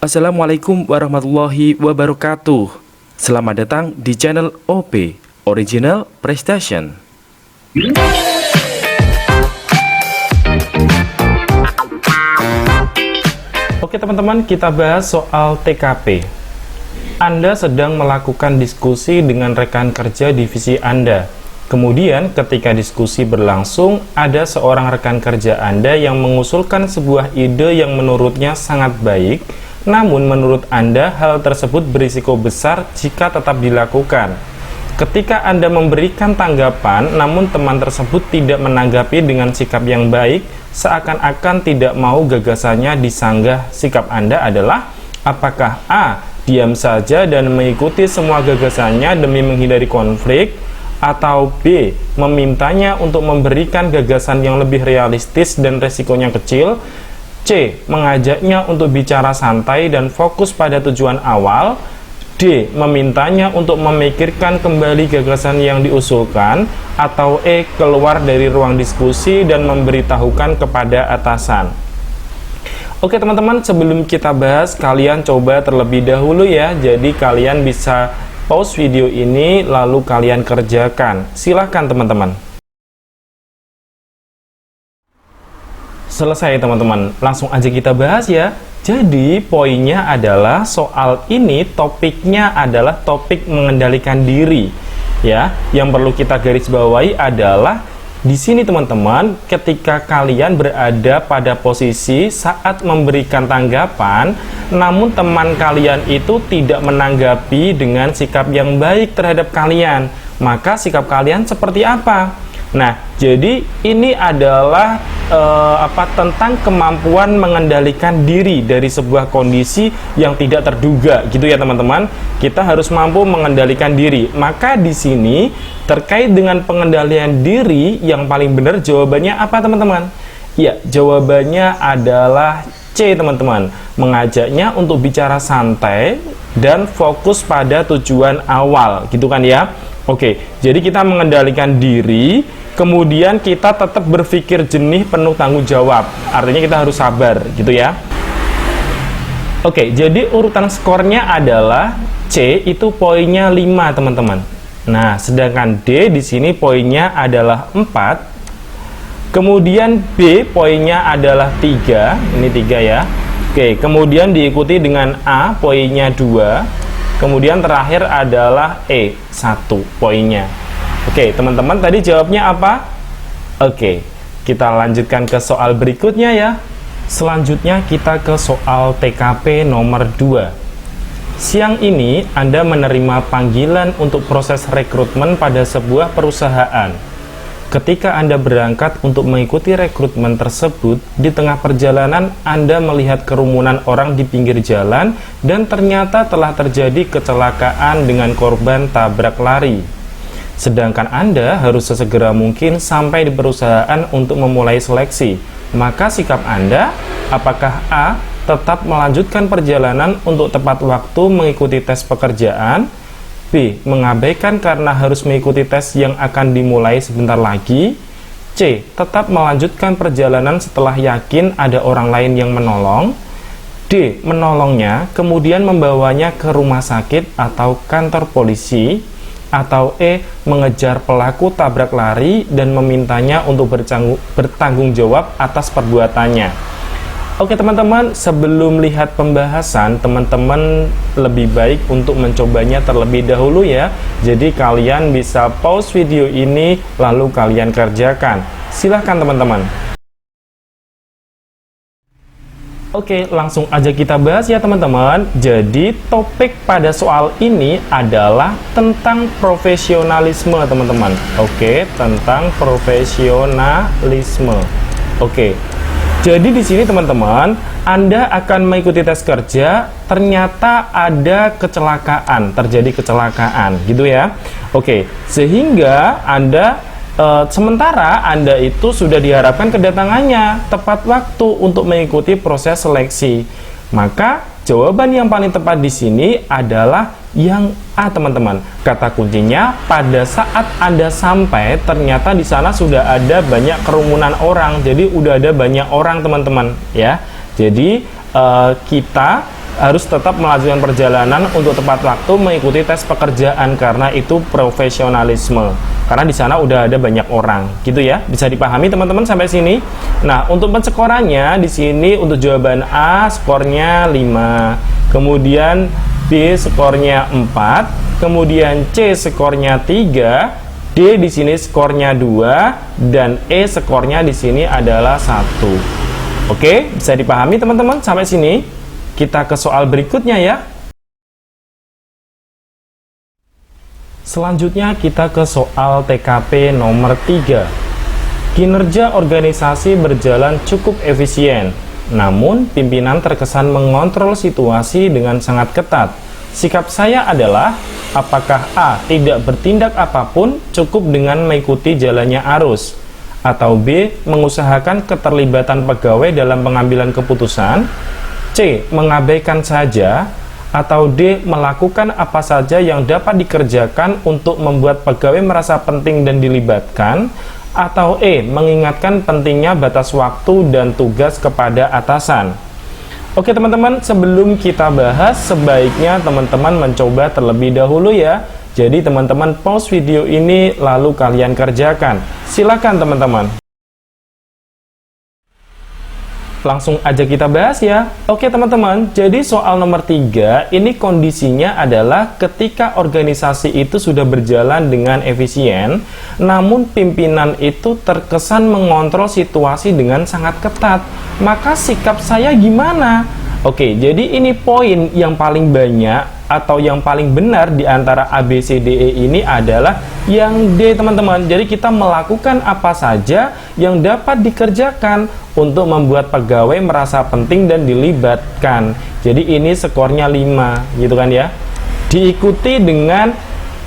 Assalamualaikum warahmatullahi wabarakatuh. Selamat datang di channel OP Original Prestation. Oke teman-teman, kita bahas soal TKP. Anda sedang melakukan diskusi dengan rekan kerja divisi Anda. Kemudian ketika diskusi berlangsung, ada seorang rekan kerja Anda yang mengusulkan sebuah ide yang menurutnya sangat baik, namun menurut Anda hal tersebut berisiko besar jika tetap dilakukan. Ketika Anda memberikan tanggapan, namun teman tersebut tidak menanggapi dengan sikap yang baik, seakan-akan tidak mau gagasannya disanggah. Sikap Anda adalah, apakah A. Diam saja dan mengikuti semua gagasannya demi menghindari konflik, atau B. Memintanya untuk memberikan gagasan yang lebih realistis dan resikonya kecil, C. Mengajaknya untuk bicara santai dan fokus pada tujuan awal, D. Memintanya untuk memikirkan kembali gagasan yang diusulkan, atau E. Keluar dari ruang diskusi dan memberitahukan kepada atasan. Oke teman-teman, sebelum kita bahas, kalian coba terlebih dahulu ya. Jadi kalian bisa pause video ini lalu kalian kerjakan. Silahkan teman-teman. Selesai teman-teman, langsung aja kita bahas ya. Jadi poinnya adalah soal ini topiknya adalah topik mengendalikan diri ya. Yang perlu kita garis bawahi adalah di sini teman-teman, ketika kalian berada pada posisi saat memberikan tanggapan, namun teman kalian itu tidak menanggapi dengan sikap yang baik terhadap kalian, maka sikap kalian seperti apa? Nah, jadi ini adalah tentang kemampuan mengendalikan diri dari sebuah kondisi yang tidak terduga, gitu ya teman-teman. Kita harus mampu mengendalikan diri. Maka di sini terkait dengan pengendalian diri yang paling benar jawabannya apa teman-teman? Ya, jawabannya adalah C teman-teman. Mengajaknya untuk bicara santai dan fokus pada tujuan awal, gitu kan ya. Oke, jadi kita mengendalikan diri, kemudian kita tetap berpikir jernih, penuh tanggung jawab. Artinya kita harus sabar, gitu ya. Oke, jadi urutan skornya adalah C itu poinnya 5, teman-teman. Nah, sedangkan D di sini poinnya adalah 4. Kemudian B poinnya adalah 3. Ini 3 ya. Oke, kemudian diikuti dengan A poinnya 2. Kemudian terakhir adalah E, 1 poinnya. Oke, teman-teman tadi jawabnya apa? Oke, kita lanjutkan ke soal berikutnya ya. Selanjutnya kita ke soal TKP nomor 2. Siang ini Anda menerima panggilan untuk proses rekrutmen pada sebuah perusahaan. Ketika Anda berangkat untuk mengikuti rekrutmen tersebut, di tengah perjalanan Anda melihat kerumunan orang di pinggir jalan dan ternyata telah terjadi kecelakaan dengan korban tabrak lari. Sedangkan Anda harus sesegera mungkin sampai di perusahaan untuk memulai seleksi. Maka sikap Anda, apakah A. Tetap melanjutkan perjalanan untuk tepat waktu mengikuti tes pekerjaan, B. Mengabaikan karena harus mengikuti tes yang akan dimulai sebentar lagi, C. Tetap melanjutkan perjalanan setelah yakin ada orang lain yang menolong, D. Menolongnya kemudian membawanya ke rumah sakit atau kantor polisi, atau E. Mengejar pelaku tabrak lari dan memintanya untuk bertanggung jawab atas perbuatannya. Oke teman-teman, sebelum lihat pembahasan, teman-teman lebih baik untuk mencobanya terlebih dahulu ya. Jadi kalian bisa pause video ini lalu kalian kerjakan. Silahkan teman-teman. Oke, langsung aja kita bahas ya teman-teman. Jadi topik pada soal ini adalah tentang profesionalisme teman-teman. Oke, tentang profesionalisme. Oke. Jadi di sini teman-teman, Anda akan mengikuti tes kerja, ternyata ada kecelakaan, terjadi kecelakaan, gitu ya. Oke, sehingga Anda sementara Anda itu sudah diharapkan kedatangannya tepat waktu untuk mengikuti proses seleksi. Maka jawaban yang paling tepat di sini adalah yang A teman-teman. Kata kuncinya, pada saat Anda sampai ternyata di sana sudah ada banyak kerumunan orang. Jadi udah ada banyak orang teman-teman ya. Jadi kita harus tetap melanjutkan perjalanan untuk tepat waktu mengikuti tes pekerjaan karena itu profesionalisme. Karena di sana udah ada banyak orang, gitu ya. Bisa dipahami teman-teman sampai sini? Nah, untuk penskorannya di sini untuk jawaban A skornya 5, kemudian B skornya 4, kemudian C skornya 3, D di sini skornya 2, dan E skornya di sini adalah 1. Oke, bisa dipahami teman-teman sampai sini? Kita ke soal berikutnya ya. Selanjutnya kita ke soal TKP nomor 3. Kinerja organisasi berjalan cukup efisien, namun pimpinan terkesan mengontrol situasi dengan sangat ketat. Sikap saya adalah, apakah A. Tidak bertindak apapun, cukup dengan mengikuti jalannya arus, atau B. Mengusahakan keterlibatan pegawai dalam pengambilan keputusan, C. Mengabaikan saja, atau D. Melakukan apa saja yang dapat dikerjakan untuk membuat pegawai merasa penting dan dilibatkan, atau E. Mengingatkan pentingnya batas waktu dan tugas kepada atasan. Oke teman-teman, sebelum kita bahas, sebaiknya teman-teman mencoba terlebih dahulu ya. Jadi teman-teman pause video ini lalu kalian kerjakan. Silakan teman-teman. Langsung aja kita bahas ya. Oke teman-teman, jadi soal nomor 3 ini kondisinya adalah ketika organisasi itu sudah berjalan dengan efisien, namun pimpinan itu terkesan mengontrol situasi dengan sangat ketat. Maka sikap saya gimana? Oke, jadi ini poin yang paling banyak atau yang paling benar di antara A, B, C, D, E ini adalah yang D teman-teman. Jadi kita melakukan apa saja yang dapat dikerjakan untuk membuat pegawai merasa penting dan dilibatkan. Jadi ini skornya 5 gitu kan ya. Diikuti dengan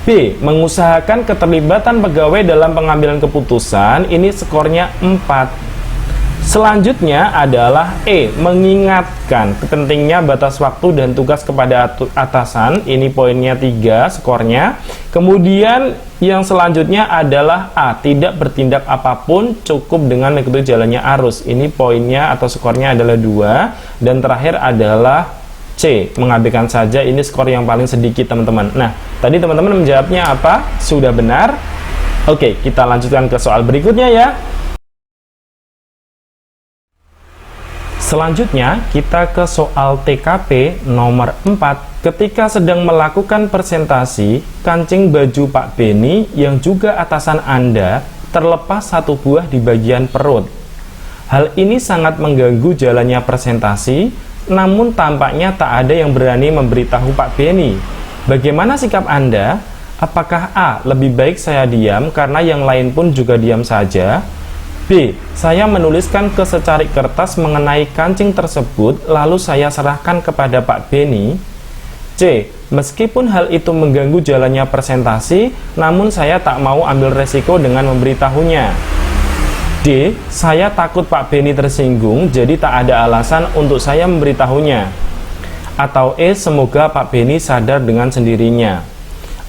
B, mengusahakan keterlibatan pegawai dalam pengambilan keputusan, ini skornya 4. Selanjutnya adalah E, mengingatkan pentingnya batas waktu dan tugas kepada atasan, ini poinnya 3 skornya. Kemudian yang selanjutnya adalah A, tidak bertindak apapun, cukup dengan mengikuti jalannya arus, ini poinnya atau skornya adalah 2. Dan terakhir adalah C, mengabaikan saja, ini skor yang paling sedikit teman-teman. Nah, tadi teman-teman menjawabnya apa? Sudah benar? Oke, kita lanjutkan ke soal berikutnya ya. Selanjutnya kita ke soal TKP nomor 4. Ketika sedang melakukan presentasi, kancing baju Pak Beni yang juga atasan Anda terlepas satu buah di bagian perut. Hal ini sangat mengganggu jalannya presentasi, namun tampaknya tak ada yang berani memberitahu Pak Beni. Bagaimana sikap Anda? Apakah A, lebih baik saya diam karena yang lain pun juga diam saja? B, saya menuliskan ke secarik kertas mengenai kancing tersebut, lalu saya serahkan kepada Pak Beni. C, meskipun hal itu mengganggu jalannya presentasi, namun saya tak mau ambil resiko dengan memberitahunya. D, saya takut Pak Beni tersinggung, jadi tak ada alasan untuk saya memberitahunya. Atau E, semoga Pak Beni sadar dengan sendirinya.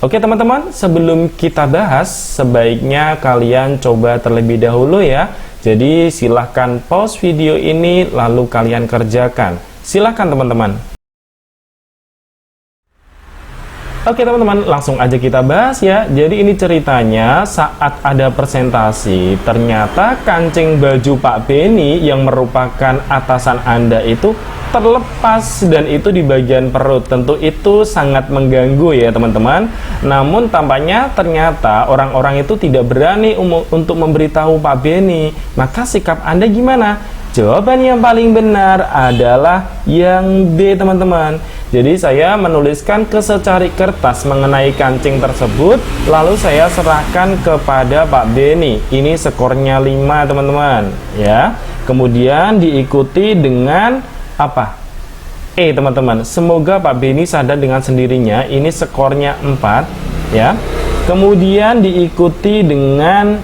Oke teman-teman, sebelum kita bahas, sebaiknya kalian coba terlebih dahulu ya. Jadi silahkan pause video ini lalu kalian kerjakan. Silahkan teman-teman. Oke teman-teman, langsung aja kita bahas ya. Jadi ini ceritanya saat ada presentasi, ternyata kancing baju Pak Beni yang merupakan atasan Anda itu terlepas dan itu di bagian perut. Tentu itu sangat mengganggu ya teman-teman. Namun tampaknya ternyata orang-orang itu tidak berani untuk memberitahu Pak Beni. Maka sikap Anda gimana? Jawaban yang paling benar adalah yang B teman-teman. Jadi saya menuliskan ke secarik kertas mengenai kancing tersebut, lalu saya serahkan kepada Pak Beni. Ini skornya 5 teman-teman ya. Kemudian diikuti dengan apa? E teman-teman, semoga Pak Beni sadar dengan sendirinya, ini skornya 4 ya. Kemudian diikuti dengan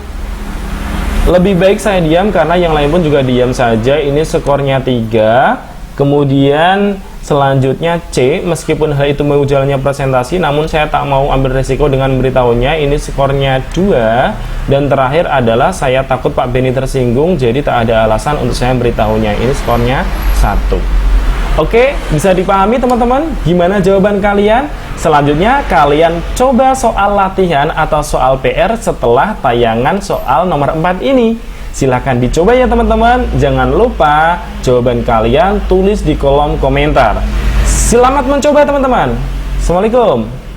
lebih baik saya diam karena yang lain pun juga diam saja, ini skornya 3. Kemudian selanjutnya C, meskipun hal itu mau jalannya presentasi, namun saya tak mau ambil resiko dengan memberitahunya, ini skornya 2. Dan terakhir adalah saya takut Pak Beni tersinggung, jadi tak ada alasan untuk saya memberitahunya, ini skornya 1. Oke, bisa dipahami teman-teman gimana jawaban kalian? Selanjutnya kalian coba soal latihan atau soal PR setelah tayangan soal nomor 4 ini. Silahkan dicoba ya teman-teman. Jangan lupa jawaban kalian tulis di kolom komentar. Selamat mencoba teman-teman. Assalamualaikum.